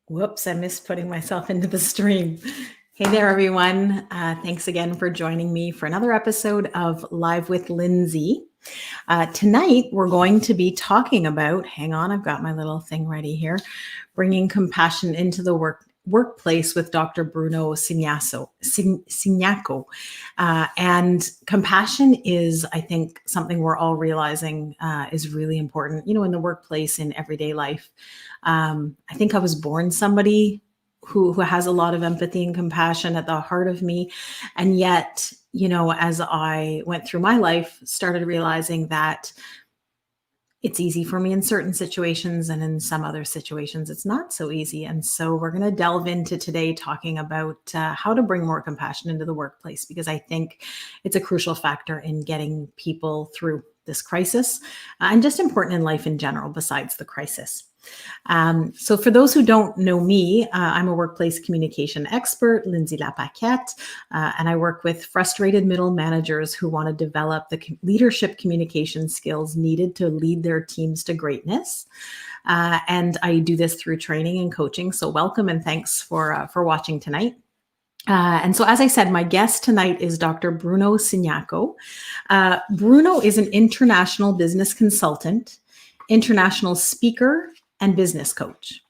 Whoops, I missed putting myself into the stream. Hey there, everyone. Thanks again for joining me for another episode of Live with Lindsay. Tonight, we're going to be talking about, hang on, I've got my little thing ready here, bringing compassion into the workplace with Dr. Bruno Cignacco. And compassion is, I think, something we're all realizing is really important, in the workplace, in everyday life. I think I was born somebody who has a lot of empathy and compassion at the heart of me. And yet, as I went through my life, started realizing that it's easy for me in certain situations, and in some other situations, it's not so easy. And so we're going to delve into today talking about how to bring more compassion into the workplace, because I think it's a crucial factor in getting people through this crisis and just important in life in general, besides the crisis. So for those who don't know me, I'm a workplace communication expert, Lindsay Lapaquette, and I work with frustrated middle managers who want to develop the leadership communication skills needed to lead their teams to greatness. And I do this through training and coaching. So welcome and thanks for watching tonight. And so, as I said, my guest tonight is Dr. Bruno Cignacco. Bruno is an international business consultant, international speaker, and business coach.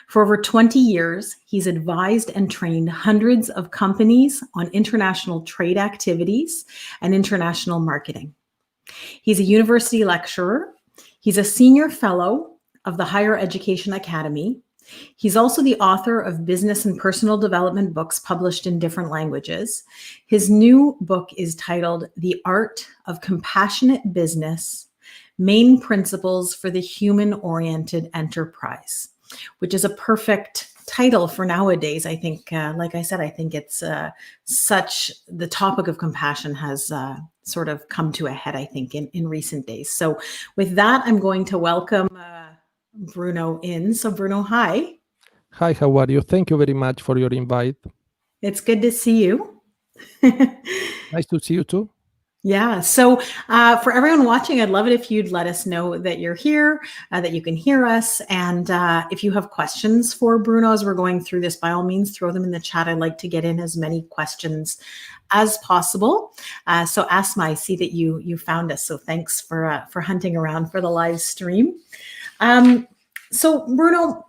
For over 20 years, he's advised and trained hundreds of companies on international trade activities and international marketing. He's a university lecturer. He's a senior fellow of the Higher Education Academy. He's also the author of business and personal development books published in different languages. His new book is titled The Art of Compassionate Business: Main Principles for the Human-Oriented Enterprise, which is a perfect title for nowadays. I think, like I said, I think it's the topic of compassion has sort of come to a head, I think, in recent days. So with that, I'm going to welcome Bruno in. So Bruno, hi. Hi, how are you? Thank you very much for your invite. It's good to see you. Nice to see you too. Yeah. So for everyone watching, I'd love it if you'd let us know that you're here, that you can hear us. And if you have questions for Bruno as we're going through this, by all means, throw them in the chat. I'd like to get in as many questions as possible. So Asma, I see that you found us. So thanks for hunting around for the live stream. So Bruno,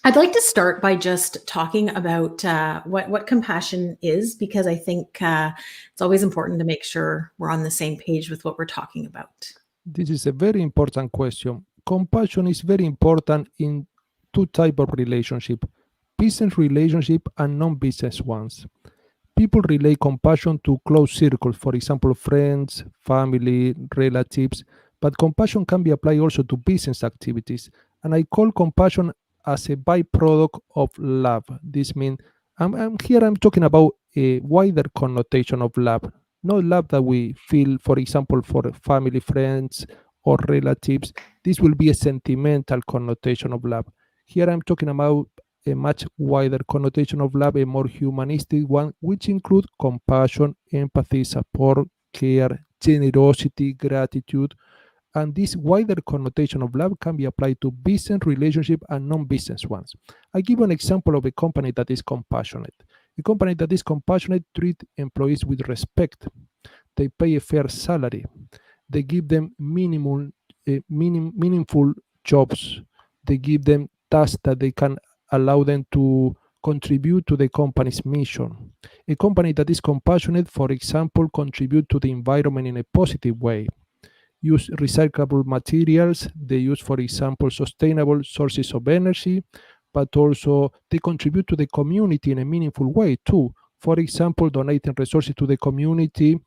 I'd like to start by just talking about what compassion is, because I think it's always important to make sure we're on the same page with what we're talking about. This is a very important question. Compassion is very important in two types of relationship: business relationship and non-business ones. People relate compassion to close circles, for example, friends, family, relatives, but compassion can be applied also to business activities. And I call compassion as a byproduct of love. This means I'm talking about a wider connotation of love, not love that we feel, for example, for family, friends, or relatives. This will be a sentimental connotation of love. Here I'm talking about a much wider connotation of love, a more humanistic one, which includes compassion, empathy, support, care, generosity, gratitude. And this wider connotation of love can be applied to business relationship and non-business ones. I give an example of a company that is compassionate. A company that is compassionate treats employees with respect. They pay a fair salary. They give them meaningful jobs. They give them tasks that they can allow them to contribute to the company's mission. A company that is compassionate, for example, contribute to the environment in a positive way. Use recyclable materials. They use, for example, sustainable sources of energy, but also they contribute to the community in a meaningful way too. For example, donating resources to the community,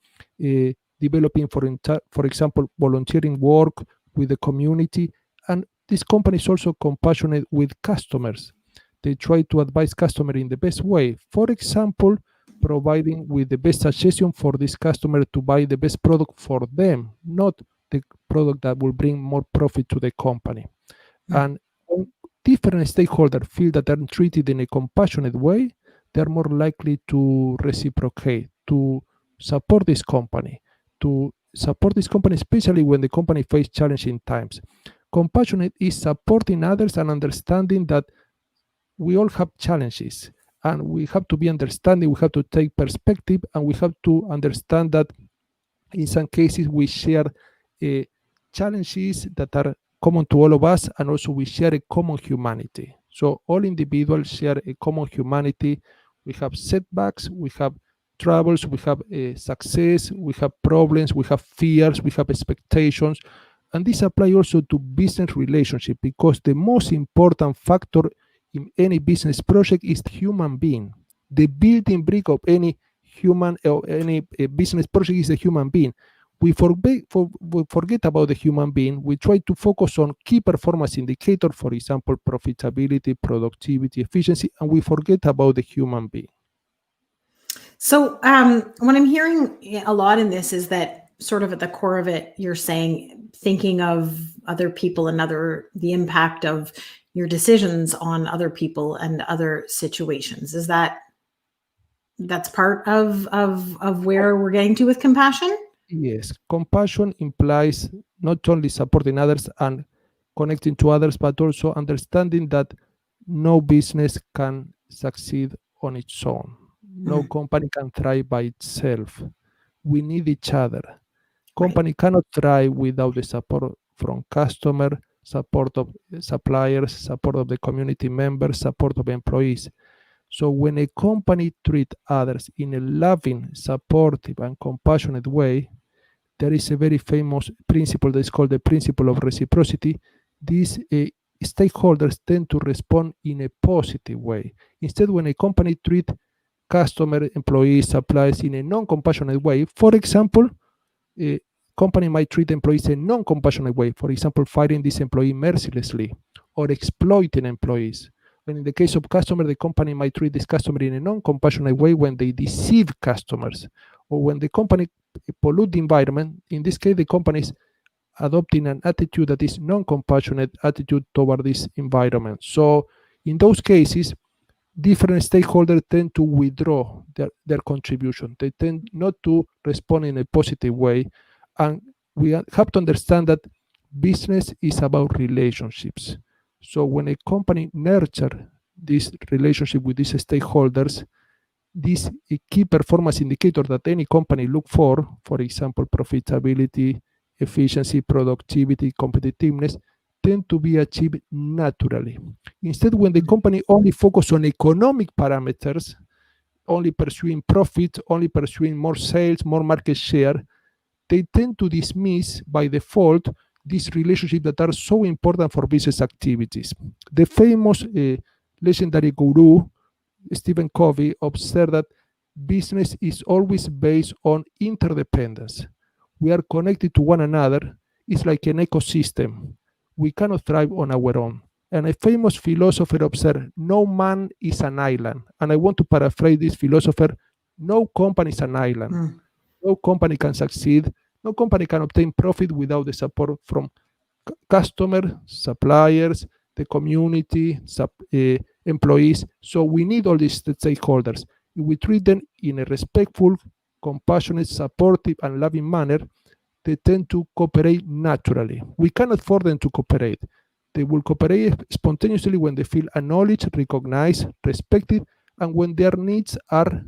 developing, for example, volunteering work with the community. And this company is also compassionate with customers. They try to advise customers in the best way. For example, providing with the best suggestion for this customer to buy the best product for them, not the product that will bring more profit to the company. And when different stakeholders feel that they're treated in a compassionate way, they're more likely to reciprocate, to support this company, especially when the company faces challenging times. Compassionate is supporting others and understanding that we all have challenges, and we have to be understanding, we have to take perspective, and we have to understand that in some cases we share challenges that are common to all of us, and also we share a common humanity. So all individuals share a common humanity. We have setbacks, we have troubles, we have success, we have problems, we have fears, we have expectations. And this applies also to business relationship, because the most important factor in any business project is human being. The building brick of any human or any business project is a human being. We forget about the human being. We try to focus on key performance indicators, for example, profitability, productivity, efficiency, and we forget about the human being. So what I'm hearing a lot in this is that sort of at the core of it, you're saying thinking of other people and the impact of your decisions on other people and other situations. Is that's part of where we're getting to with compassion? Yes, compassion implies not only supporting others and connecting to others, but also understanding that no business can succeed on its own. No company can thrive by itself. We need each other. Company cannot thrive without the support from customer, support of suppliers, support of the community members, support of employees. So when a company treats others in a loving, supportive, and compassionate way, there is a very famous principle that is called the principle of reciprocity. These stakeholders tend to respond in a positive way. Instead, when a company treats customer, employees, suppliers in a non-compassionate way, for example, a company might treat employees in a non-compassionate way, for example, firing this employee mercilessly or exploiting employees. And in the case of customer, the company might treat this customer in a non-compassionate way when they deceive customers, or when the company pollute the environment. In this case, the company is adopting an attitude that is non-compassionate attitude toward this environment. So in those cases, different stakeholders tend to withdraw their contribution. They tend not to respond in a positive way. And we have to understand that business is about relationships. So when a company nurtures this relationship with these stakeholders, these key performance indicators that any company look for example, profitability, efficiency, productivity, competitiveness, tend to be achieved naturally. Instead, when the company only focus on economic parameters, only pursuing profit, only pursuing more sales, more market share, they tend to dismiss by default these relationships that are so important for business activities. The famous legendary guru, Stephen Covey, observed that business is always based on interdependence. We are connected to one another. It's like an ecosystem. We cannot thrive on our own. And a famous philosopher observed, no man is an island. And I want to paraphrase this philosopher, no company is an island. No company can succeed. No company can obtain profit without the support from customer, suppliers, the community, employees. So we need all these stakeholders. If we treat them in a respectful, compassionate, supportive, and loving manner, they tend to cooperate naturally. We cannot force them to cooperate. They will cooperate spontaneously when they feel acknowledged, recognized, respected, and when their needs are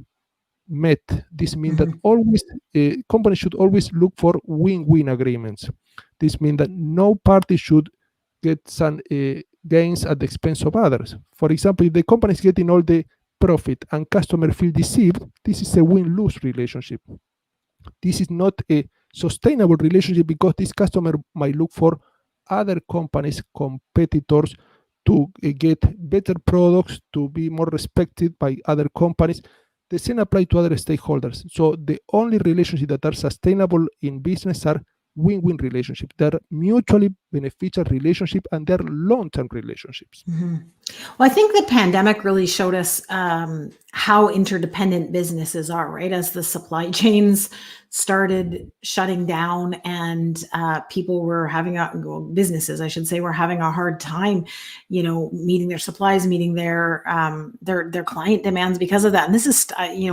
met. This means that always companies should always look for win-win agreements. This means that no party should get some gains at the expense of others. For example, if the company is getting all the profit and customer feel deceived, this is a win-lose relationship. This is not a sustainable relationship, because this customer might look for other companies, competitors, to get better products, to be more respected by other companies. The same applies to other stakeholders. So the only relationships that are sustainable in business are win-win relationships. They're mutually beneficial relationships, and they're long-term relationships. Well, I think the pandemic really showed us how interdependent businesses are, right? As the supply chains started shutting down and people were businesses, I should say, were having a hard time, meeting their supplies, meeting their client demands because of that. And this is,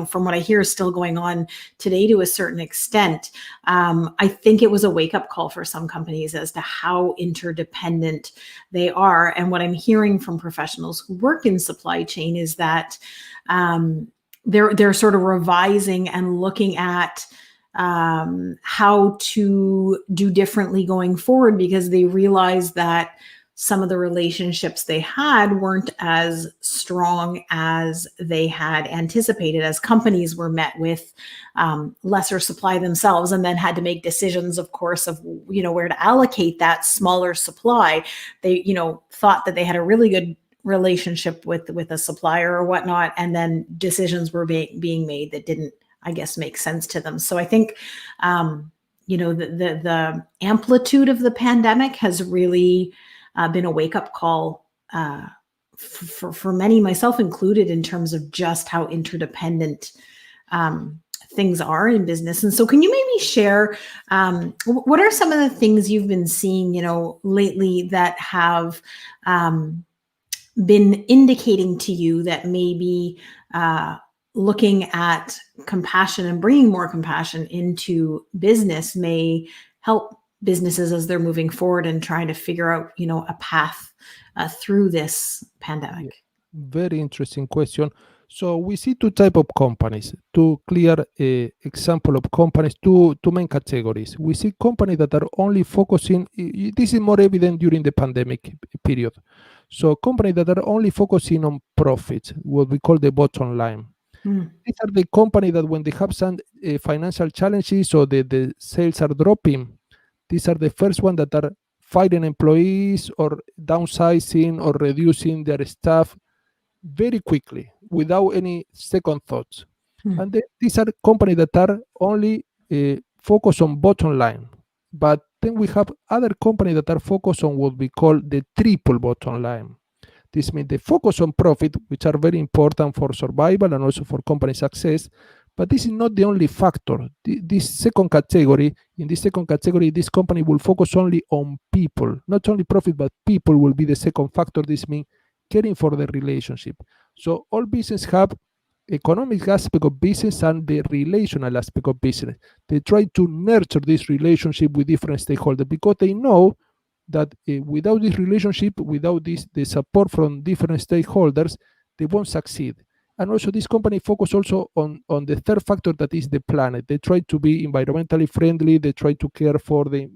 from what I hear, is still going on today to a certain extent. I think it was a wake-up call for some companies as to how how interdependent they are. And what I'm hearing from professionals who work in supply chain is that they're sort of revising and looking at how to do differently going forward, because they realize that some of the relationships they had weren't as strong as they had anticipated, as companies were met with lesser supply themselves and then had to make decisions, of course, of where to allocate that smaller supply. They thought that they had a really good relationship with a supplier or whatnot, and then decisions were being made that didn't, I guess, make sense to them. So I think the amplitude of the pandemic has really been a wake-up call for many, myself included, in terms of just how interdependent things are in business. And so can you maybe share what are some of the things you've been seeing lately that have been indicating to you that maybe looking at compassion and bringing more compassion into business may help businesses as they're moving forward and trying to figure out, a path through this pandemic? Very interesting question. So we see two type of companies, two clear example of companies, two main categories. We see companies that are only focusing, this is more evident during the pandemic period. So companies that are only focusing on profits, what we call the bottom line. These are the companies that when they have some financial challenges or the sales are dropping, these are the first ones that are firing employees or downsizing or reducing their staff very quickly without any second thoughts. And these are companies that are only focused on bottom line. But then we have other companies that are focused on what we call the triple bottom line. This means they focus on profit, which are very important for survival and also for company success. But this is not the only factor. In this second category, this company will focus only on people. Not only profit, but people will be the second factor. This means caring for the relationship. So all business have economic aspect of business and the relational aspect of business. They try to nurture this relationship with different stakeholders because they know that without this relationship, without the support from different stakeholders, they won't succeed. And also this company focus also on the third factor, that is the planet. They try to be environmentally friendly. They try to care for the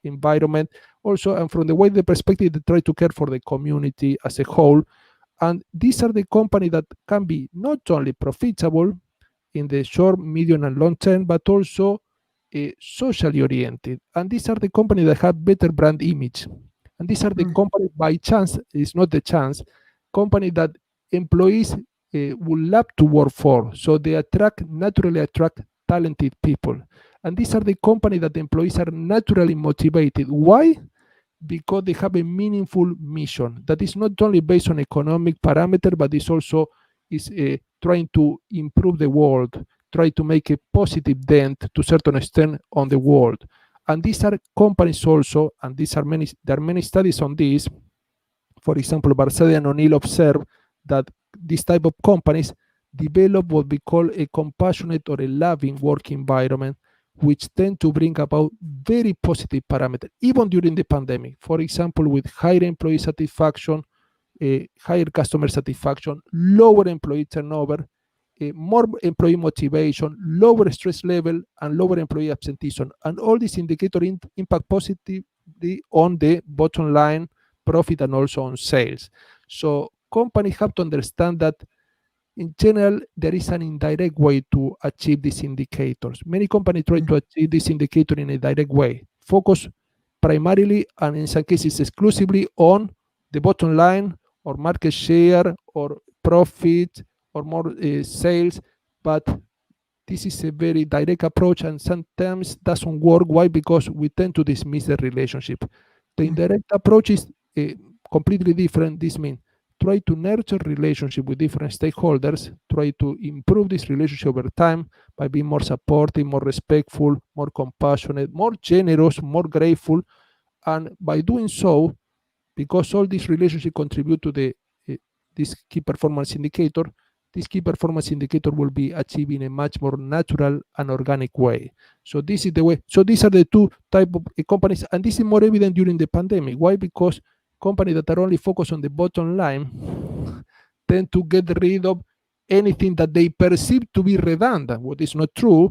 environment also, and from the wider perspective, they try to care for the community as a whole. And these are the companies that can be not only profitable in the short, medium, and long term, but also socially oriented. And these are the companies that have better brand image. And these are the companies, by chance, it's not the chance, company that employees would love to work for. So they naturally attract talented people. And these are the companies that the employees are naturally motivated. Why? Because they have a meaningful mission that is not only based on economic parameter, but is also trying to improve the world, try to make a positive dent to a certain extent on the world. And these are companies also, and there are many studies on this. For example, Barsadi and O'Neill observed that this type of companies develop what we call a compassionate or a loving work environment, which tend to bring about very positive parameters, even during the pandemic. For example, with higher employee satisfaction, higher customer satisfaction, lower employee turnover, more employee motivation, lower stress level, and lower employee absenteeism. And all these indicators impact positively on the bottom line, profit, and also on sales. So companies have to understand that in general, there is an indirect way to achieve these indicators. Many companies try to achieve this indicator in a direct way, focus primarily and in some cases exclusively on the bottom line or market share or profit or more sales. But this is a very direct approach and sometimes doesn't work. Why? Because we tend to dismiss the relationship. The indirect approach is completely different. This means try to nurture relationship with different stakeholders, try to improve this relationship over time by being more supportive, more respectful, more compassionate, more generous, more grateful. And by doing so, because all these relationships contribute to this key performance indicator, this key performance indicator will be achieved in a much more natural and organic way. So this is the way. So these are the two type of companies, and this is more evident during the pandemic. Why? Because companies that are only focused on the bottom line tend to get rid of anything that they perceive to be redundant, what is not true.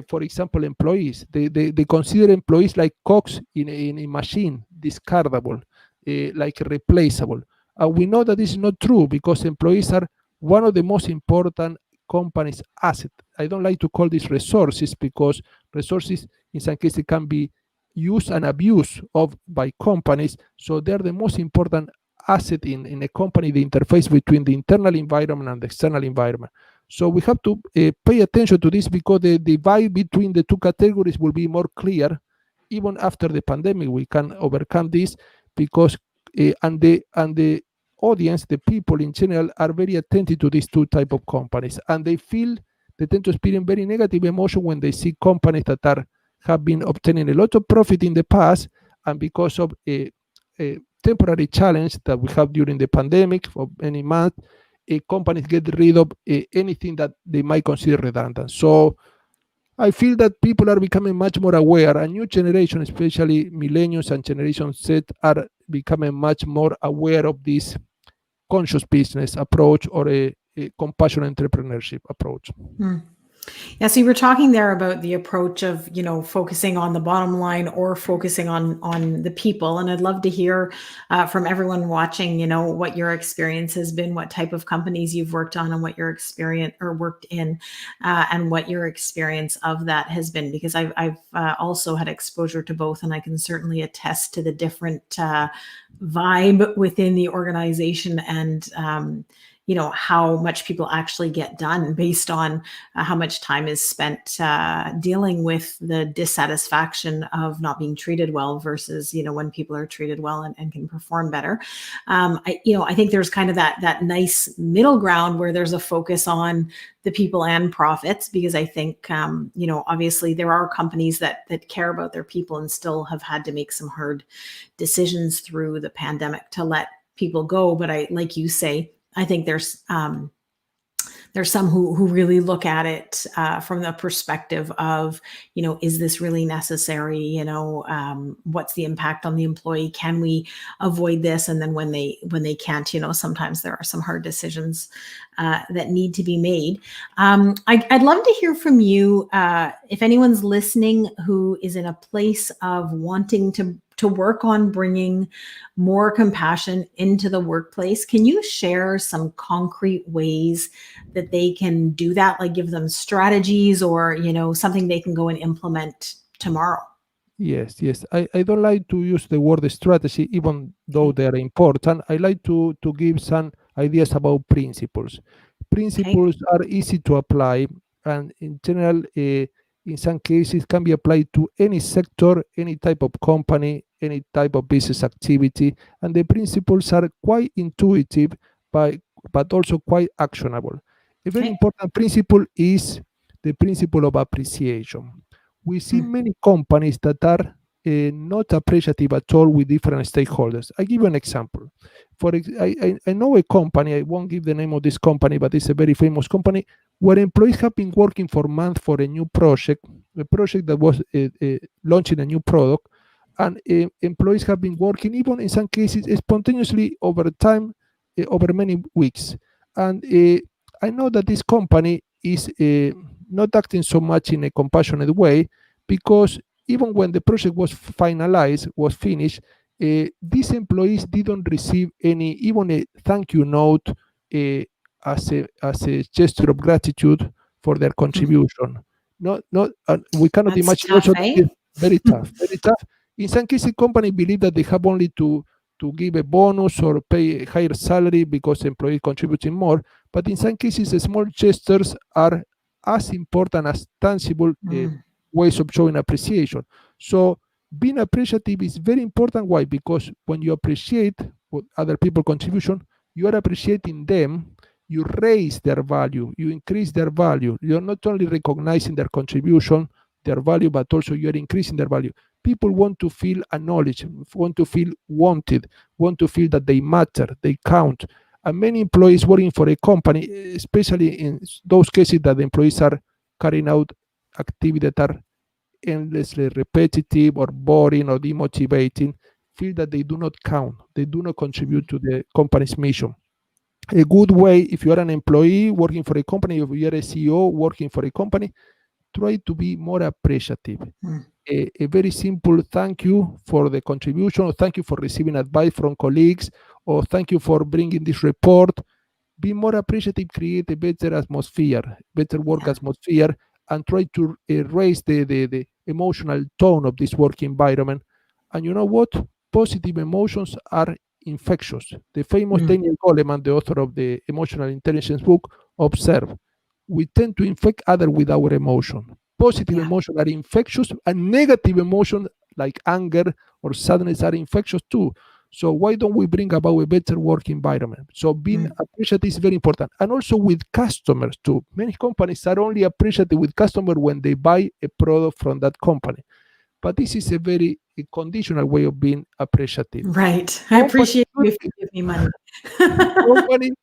For example, employees, they consider employees like cogs in a machine, discardable, like replaceable. We know that this is not true because employees are one of the most important companies' asset. I don't like to call these resources because resources in some cases can be used and abused by companies. So they're the most important asset in a company, the interface between the internal environment and the external environment. So we have to pay attention to this because the divide between the two categories will be more clear. Even after the pandemic, we can overcome this because and the audience, the people in general, are very attentive to these two type of companies, and they tend to experience very negative emotion when they see companies that have been obtaining a lot of profit in the past, and because of a temporary challenge that we have during the pandemic for many months, companies get rid of anything that they might consider redundant. So I feel that people are becoming much more aware. A new generation, especially millennials and Generation Z, are becoming much more aware of this conscious business approach or a compassionate entrepreneurship approach. Yeah, so you were talking there about the approach of, focusing on the bottom line or focusing on the people. And I'd love to hear from everyone watching, what your experience has been, what type of companies you've worked on, and what your experience or worked in, and what your experience of that has been. Because I've also had exposure to both, and I can certainly attest to the different vibe within the organization and how much people actually get done based on how much time is spent dealing with the dissatisfaction of not being treated well versus, when people are treated well and can perform better. I think there's kind of that nice middle ground where there's a focus on the people and profits, because I think, obviously there are companies that care about their people and still have had to make some hard decisions through the pandemic to let people go. But like you say, I think there's some who really look at it from the perspective of, is this really necessary? What's the impact on the employee? Can we avoid this? And then when they can't, sometimes there are some hard decisions that need to be made. I'd love to hear from you if anyone's listening who is in a place of wanting to work on bringing more compassion into the workplace. Can you share some concrete ways that they can do that? Like give them strategies or, something they can go and implement tomorrow? Yes. I don't like to use the word strategy, even though they are important. I like to give some ideas about principles. Principles are easy to apply, and in general, in some cases, can be applied to any sector, any type of company, any type of business activity. And the principles are quite intuitive, but also quite actionable. A very important principle is the principle of appreciation. We see many companies that are not appreciative at all with different stakeholders. I give you an example. I know a company, I won't give the name of this company, but it's a very famous company where employees have been working for months for a new project, a project that was launching a new product, and employees have been working, even in some cases, spontaneously over time, over many weeks. And I know that this company is not acting so much in a compassionate way, because even when the project was finished, these employees didn't receive even a thank you note as a gesture of gratitude for their contribution. We cannot That's imagine. tough, Also, eh? very tough, very tough. In some cases, companies believe that they have only to give a bonus or pay a higher salary because employee contributing more. But in some cases, the small gestures are as important as tangible ways of showing appreciation. So being appreciative is very important. Why? Because when you appreciate what other people's contribution, you are appreciating them, you raise their value, you increase their value. You're not only recognizing their contribution, their value, but also you're increasing their value. People want to feel acknowledged, want to feel wanted, want to feel that they matter, they count. And many employees working for a company, especially in those cases that the employees are carrying out activities that are endlessly repetitive or boring or demotivating, feel that they do not count, they do not contribute to the company's mission. A good way, if you are an employee working for a company, if you are a CEO working for a company, try to be more appreciative. A very simple thank you for the contribution, or thank you for receiving advice from colleagues, or thank you for bringing this report. Be more appreciative, create a better atmosphere, better work atmosphere, and try to raise the emotional tone of this work environment. And you know what? Positive emotions are infectious. The famous Daniel Goleman, the author of the Emotional Intelligence book, observed we tend to infect others with our emotion. Positive emotions are infectious, and negative emotions like anger or sadness are infectious too. So why don't we bring about a better work environment? So being appreciative is very important. And also with customers too. Many companies are only appreciative with customers when they buy a product from that company. But this is a very conditional way of being appreciative. Right. I appreciate you if you give me money.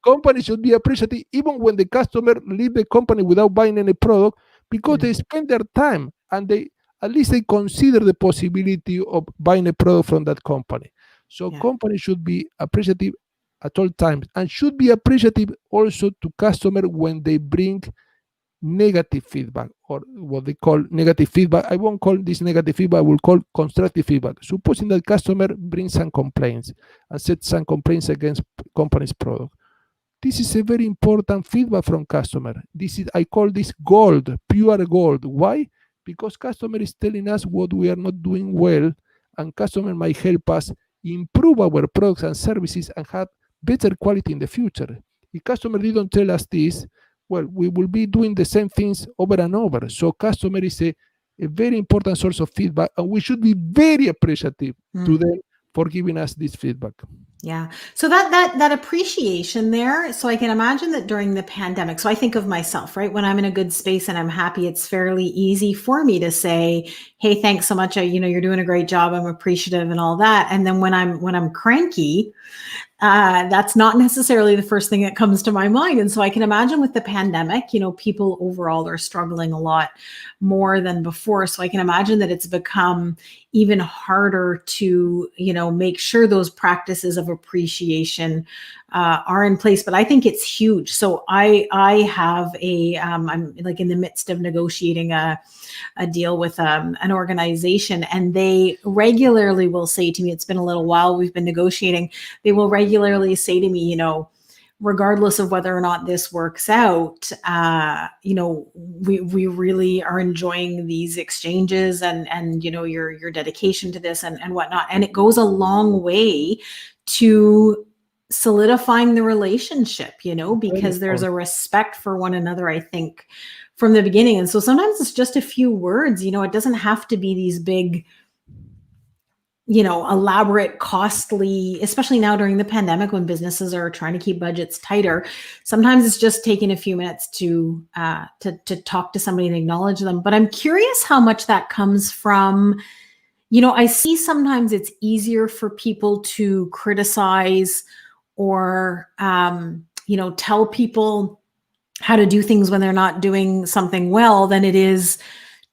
Company should be appreciative even when the customer leave the company without buying any product, because they spend their time and they at least they consider the possibility of buying a product from that company. So companies should be appreciative at all times, and should be appreciative also to customer when they bring negative feedback, or what they call negative feedback. I won't call this negative feedback, I will call constructive feedback. Supposing that customer brings some complaints and sets some complaints against company's product. This is a very important feedback from customer. I call this gold, pure gold. Why? Because customer is telling us what we are not doing well, and customer might help us improve our products and services and have better quality in the future. If customer didn't tell us this, well, we will be doing the same things over and over. So customer is a very important source of feedback, and we should be very appreciative to them for giving us this feedback. Yeah. So that appreciation there. So I can imagine that during the pandemic, so I think of myself, right? When I'm in a good space and I'm happy, it's fairly easy for me to say, hey, thanks so much. You're doing a great job. I'm appreciative and all that. And then when I'm cranky, that's not necessarily the first thing that comes to my mind. And so I can imagine with the pandemic, people overall are struggling a lot more than before. So I can imagine that it's become even harder to, make sure those practices of appreciation are in place. But I think it's huge. So I have I'm like in the midst of negotiating a deal with an organization, and they regularly will say to me, it's been a little while we've been negotiating, they will regularly say to me, regardless of whether or not this works out, we really are enjoying these exchanges and your dedication to this and whatnot. And it goes a long way to solidifying the relationship, because there's a respect for one another, I think, from the beginning. And so sometimes it's just a few words, it doesn't have to be these big, elaborate, costly, especially now during the pandemic when businesses are trying to keep budgets tighter. Sometimes it's just taking a few minutes to talk to somebody and acknowledge them. But I'm curious how much that comes from, I see sometimes it's easier for people to criticize or, tell people how to do things when they're not doing something well than it is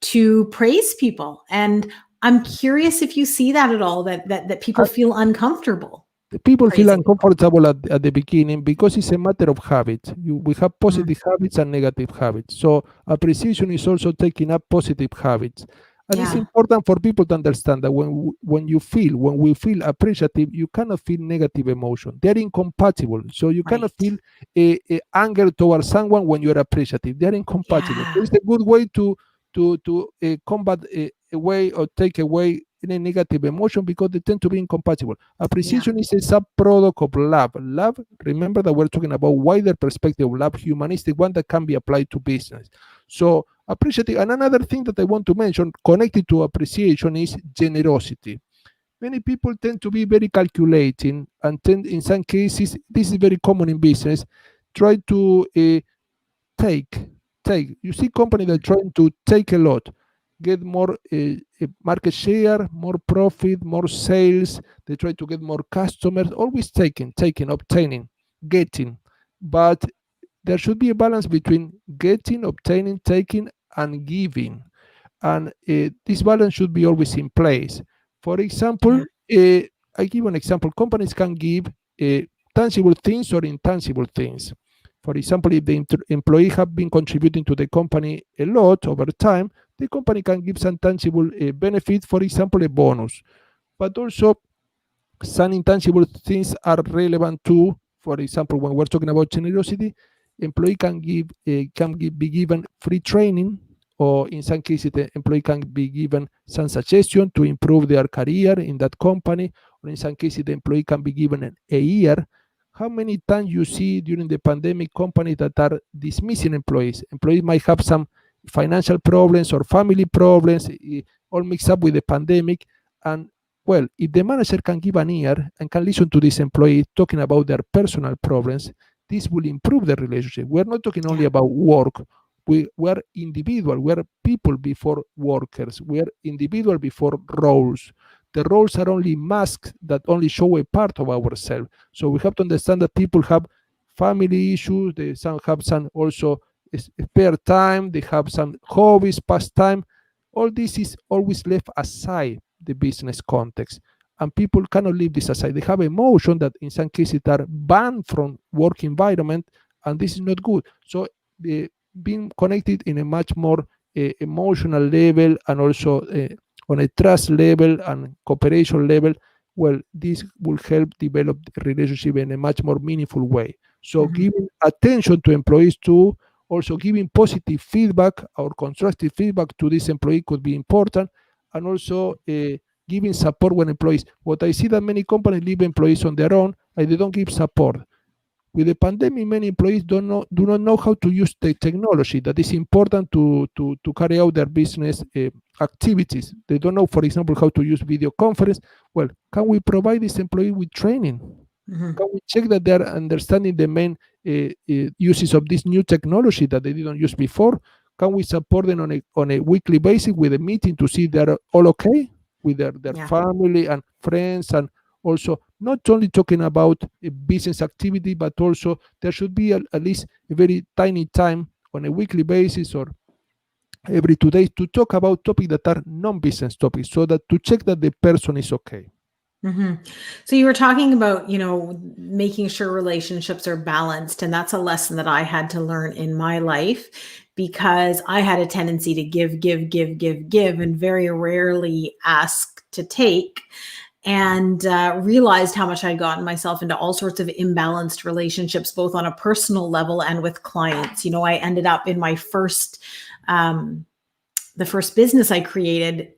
to praise people. And I'm curious if you see that at all, that people feel uncomfortable. People feel uncomfortable at the beginning because it's a matter of habits. We have positive habits and negative habits. So appreciation is also taking up positive habits. And it's important for people to understand that when we feel appreciative, you cannot feel negative emotion. They're incompatible. So you cannot feel a anger towards someone when you're appreciative. They're incompatible. So it's a good way to combat away or take away any negative emotion, because they tend to be incompatible. Appreciation is a sub-product of love. Love, remember that we're talking about wider perspective of love, humanistic one that can be applied to business. So appreciative. And another thing that I want to mention connected to appreciation is generosity. Many people tend to be very calculating, and tend, in some cases, this is very common in business, try to take. You see companies that are trying to take a lot, get more market share, more profit, more sales. They try to get more customers, always taking, obtaining. getting, but there should be a balance between getting, obtaining, taking, and giving. And this balance should be always in place. For example, Yeah. I give an example. Companies can give tangible things or intangible things. For example, if the employee have been contributing to the company a lot over time, the company can give some tangible benefit, for example, a bonus. But also, some intangible things are relevant too. For example, when we're talking about generosity, employee be given free training, or in some cases, the employee can be given some suggestion to improve their career in that company, or in some cases, the employee can be given a year. How many times you see during the pandemic companies that are dismissing employees? Employees might have some financial problems or family problems, all mixed up with the pandemic, and well, if the manager can give an ear and can listen to this employee talking about their personal problems, this will improve the relationship. We're not talking only Yeah. about work. We're individual. We're people before workers. We're individual before roles. The roles are only masks that only show a part of ourselves. So we have to understand that people have family issues. They have some also spare time. They have some hobbies, pastime. All this is always left aside the business context. And people cannot leave this aside. They have emotion that in some cases are banned from work environment, and this is not good. So being connected in a much more emotional level, and also on a trust level and cooperation level, well, this will help develop the relationship in a much more meaningful way. So Mhm. giving attention to employees too, also giving positive feedback or constructive feedback to this employee could be important, and also giving support when employees. What I see that many companies leave employees on their own and they don't give support. With the pandemic, many employees do not know how to use the technology that is important to carry out their business activities. They don't know, for example, how to use video conference. Well, can we provide this employee with training? Mhm. Can we check that they're understanding the main uses of this new technology that they didn't use before? Can we support them on a weekly basis with a meeting to see they're all okay with their Yeah. family and friends? And also, not only talking about a business activity, but also there should be at least a very tiny time on a weekly basis or every 2 days to talk about topics that are non-business topics, so that to check that the person is okay. Mhm. So you were talking about, making sure relationships are balanced, and that's a lesson that I had to learn in my life because I had a tendency to give, give, give, give, give, and very rarely ask to take. And realized how much I'd gotten myself into all sorts of imbalanced relationships, both on a personal level and with clients. I ended up in my the first business I created,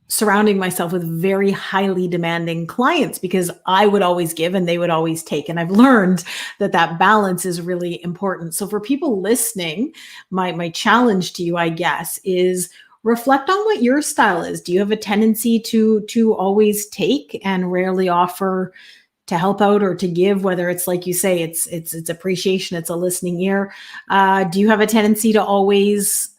surrounding myself with very highly demanding clients because I would always give and they would always take. And I've learned that balance is really important. So for people listening, my challenge to you, I guess, is reflect on what your style is. Do you have a tendency to always take and rarely offer to help out or to give, whether it's like you say, it's appreciation, it's a listening ear? Do you have a tendency to always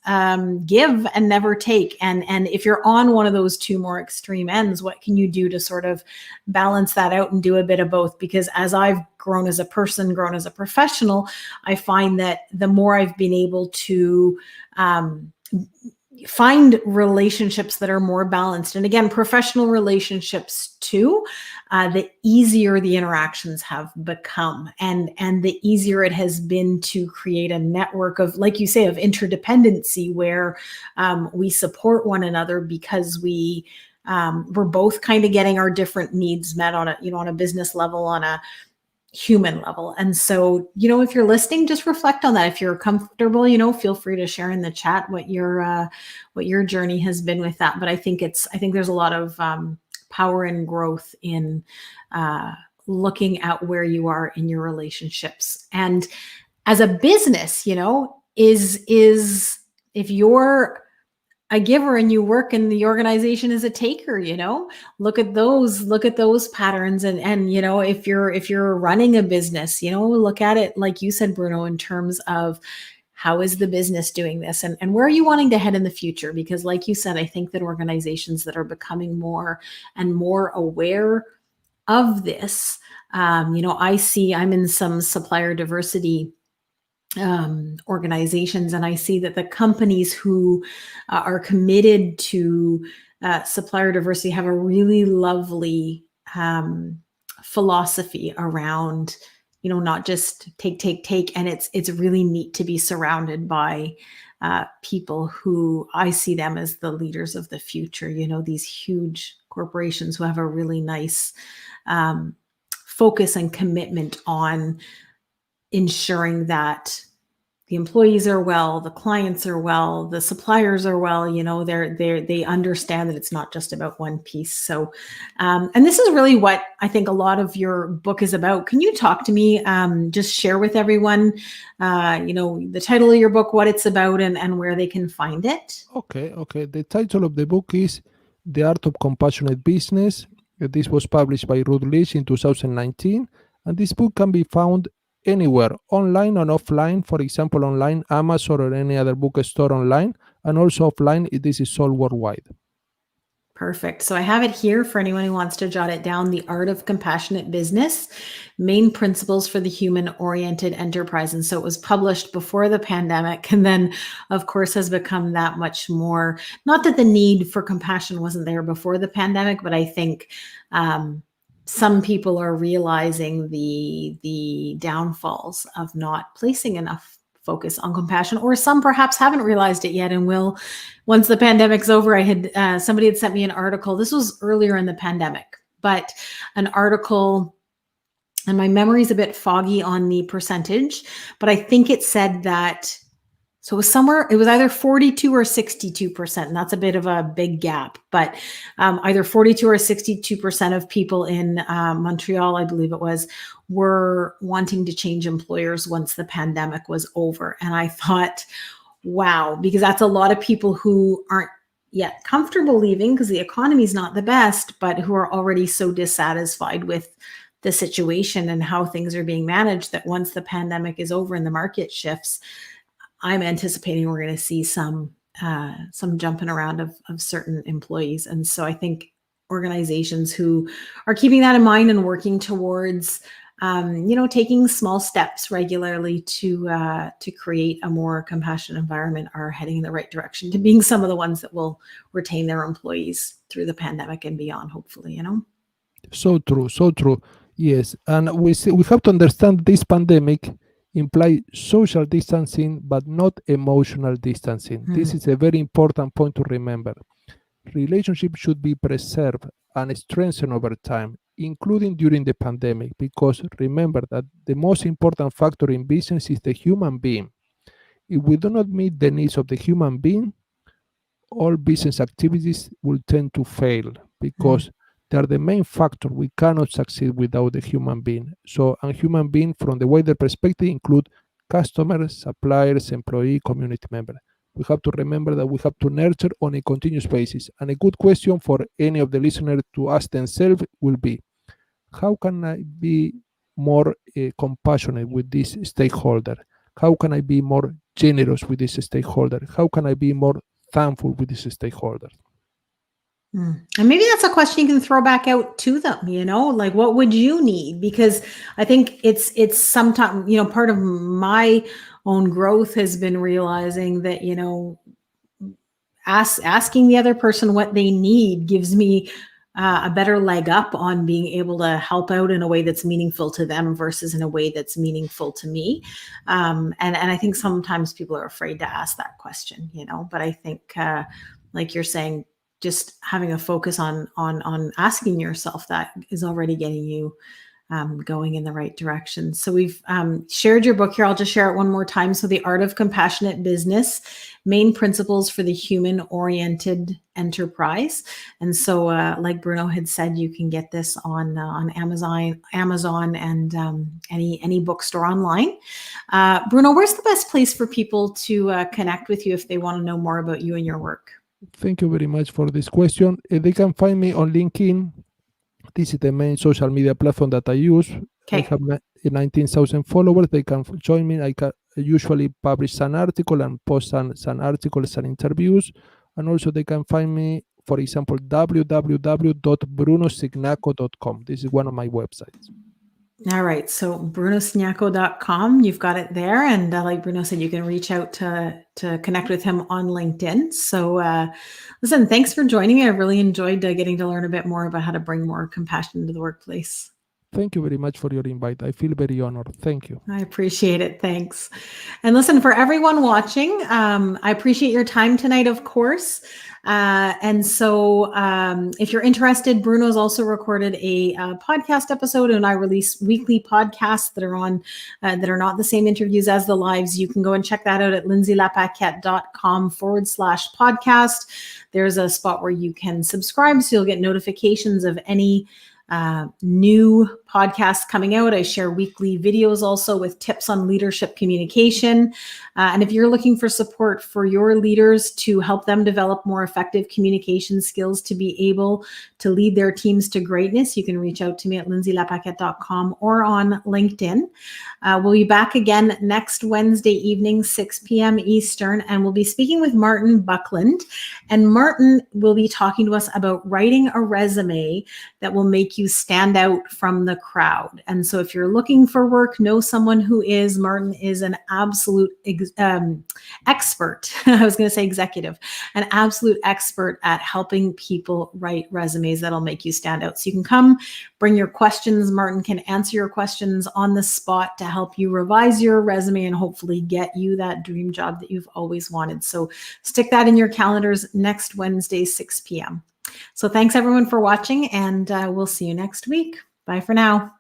give and never take? And if you're on one of those two more extreme ends, what can you do to sort of balance that out and do a bit of both? Because as I've grown as a person, grown as a professional, I find that the more I've been able to find relationships that are more balanced, and again, professional relationships too, the easier the interactions have become, and the easier it has been to create a network of, like you say, of interdependency where we support one another because we're both kind of getting our different needs met on a business level, on a human level. And so, if you're listening, just reflect on that. If you're comfortable, feel free to share in the chat what your journey has been with that. But I think there's a lot of power and growth in looking at where you are in your relationships. And as a business, is if you're a giver and you work in the organization as a taker, look at those patterns. And if you're running a business, look at it, like you said, Bruno, in terms of how is the business doing this, and where are you wanting to head in the future? Because like you said, I think that organizations that are becoming more and more aware of this I'm in some supplier diversity organizations, and I see that the companies who are committed to supplier diversity have a really lovely philosophy around, not just take, and it's really neat to be surrounded by people who I see them as the leaders of the future. These huge corporations who have a really nice focus and commitment on ensuring that the employees are well, the clients are well, the suppliers are well. They understand that it's not just about one piece. So, and this is really what I think a lot of your book is about. Can you talk to me, just share with everyone, the title of your book, what it's about, and where they can find it? Okay. The title of the book is The Art of Compassionate Business. This was published by Routledge in 2019, and this book can be found anywhere, online and offline. For example, online, Amazon or any other bookstore online, and also offline, this is sold worldwide. Perfect. So I have it here for anyone who wants to jot it down. The Art of Compassionate Business, Main Principles for the Human-Oriented Enterprise. And so it was published before the pandemic, and then, of course, has become that much more, not that the need for compassion wasn't there before the pandemic, but I think some people are realizing the downfalls of not placing enough focus on compassion, or some perhaps haven't realized it yet and will once the pandemic's over. I had somebody had sent me an article. This was earlier in the pandemic, but an article, and my memory's a bit foggy on the percentage, but I think it said that, so it was either 42 or 62%, and that's a bit of a big gap, but either 42 or 62% of people in Montreal, I believe it was, were wanting to change employers once the pandemic was over. And I thought, wow, because that's a lot of people who aren't yet comfortable leaving because the economy is not the best, but who are already so dissatisfied with the situation and how things are being managed that once the pandemic is over and the market shifts, I'm anticipating we're going to see some jumping around of certain employees. And so I think organizations who are keeping that in mind and working towards, taking small steps regularly to create a more compassionate environment are heading in the right direction to being some of the ones that will retain their employees through the pandemic and beyond, hopefully, So true. Yes. And we have to understand this pandemic imply social distancing, but not emotional distancing. This is a very important point to remember. Relationships should be preserved and strengthened over time, including during the pandemic, because remember that the most important factor in business is the human being. If we do not meet the needs of the human being, all business activities will tend to fail because they are the main factor. We cannot succeed without the human being. So, and human being from the wider perspective include customers, suppliers, employee, community member. We have to remember that we have to nurture on a continuous basis. And a good question for any of the listeners to ask themselves will be, how can I be more compassionate with this stakeholder? How can I be more generous with this stakeholder? How can I be more thankful with this stakeholder? And maybe that's a question you can throw back out to them, like, what would you need? Because I think it's sometimes, part of my own growth has been realizing that, asking the other person what they need gives me a better leg up on being able to help out in a way that's meaningful to them versus in a way that's meaningful to me. And I think sometimes people are afraid to ask that question, but I think, like you're saying, just having a focus on asking yourself that is already getting you going in the right direction. So we've shared your book here. I'll just share it one more time. So The Art of Compassionate Business, Main Principles for the Human-Oriented Enterprise. And so like Bruno had said, you can get this on Amazon and any bookstore online. Bruno, where's the best place for people to connect with you if they want to know more about you and your work? Thank you very much for this question. They can find me on LinkedIn. This is the main social media platform that I use. Okay. I have 19,000 followers. They can join me. I usually publish an article and post some articles and interviews. And also they can find me, for example, www.brunocignacco.com. This is one of my websites. All right. So BrunoCignacco.com, you've got it there. And like Bruno said, you can reach out to connect with him on LinkedIn. So listen, thanks for joining me. I really enjoyed getting to learn a bit more about how to bring more compassion into the workplace. Thank you very much for your invite. I feel very honored. Thank you. I appreciate it. Thanks. And listen, for everyone watching, I appreciate your time tonight, of course. And so if you're interested, Bruno's also recorded a podcast episode, and I release weekly podcasts that are on that are not the same interviews as the lives. You can go and check that out at lindsaylapaquette.com/podcast. There's a spot where you can subscribe, so you'll get notifications of any new podcasts coming out. I share weekly videos also with tips on leadership communication. And if you're looking for support for your leaders to help them develop more effective communication skills to be able to lead their teams to greatness, you can reach out to me at lindsaylapaquette.com or on LinkedIn. We'll be back again next Wednesday evening, 6 p.m. Eastern, and we'll be speaking with Martin Buckland. And Martin will be talking to us about writing a resume that will make you stand out from the crowd. And so if you're looking for work, know someone who is. Martin is an absolute expert. I was going to say executive, an absolute expert at helping people write resumes that'll make you stand out. So you can come, bring your questions. Martin can answer your questions on the spot to help you revise your resume and hopefully get you that dream job that you've always wanted. So stick that in your calendars next Wednesday, 6 p.m. So thanks everyone for watching, and we'll see you next week. Bye for now.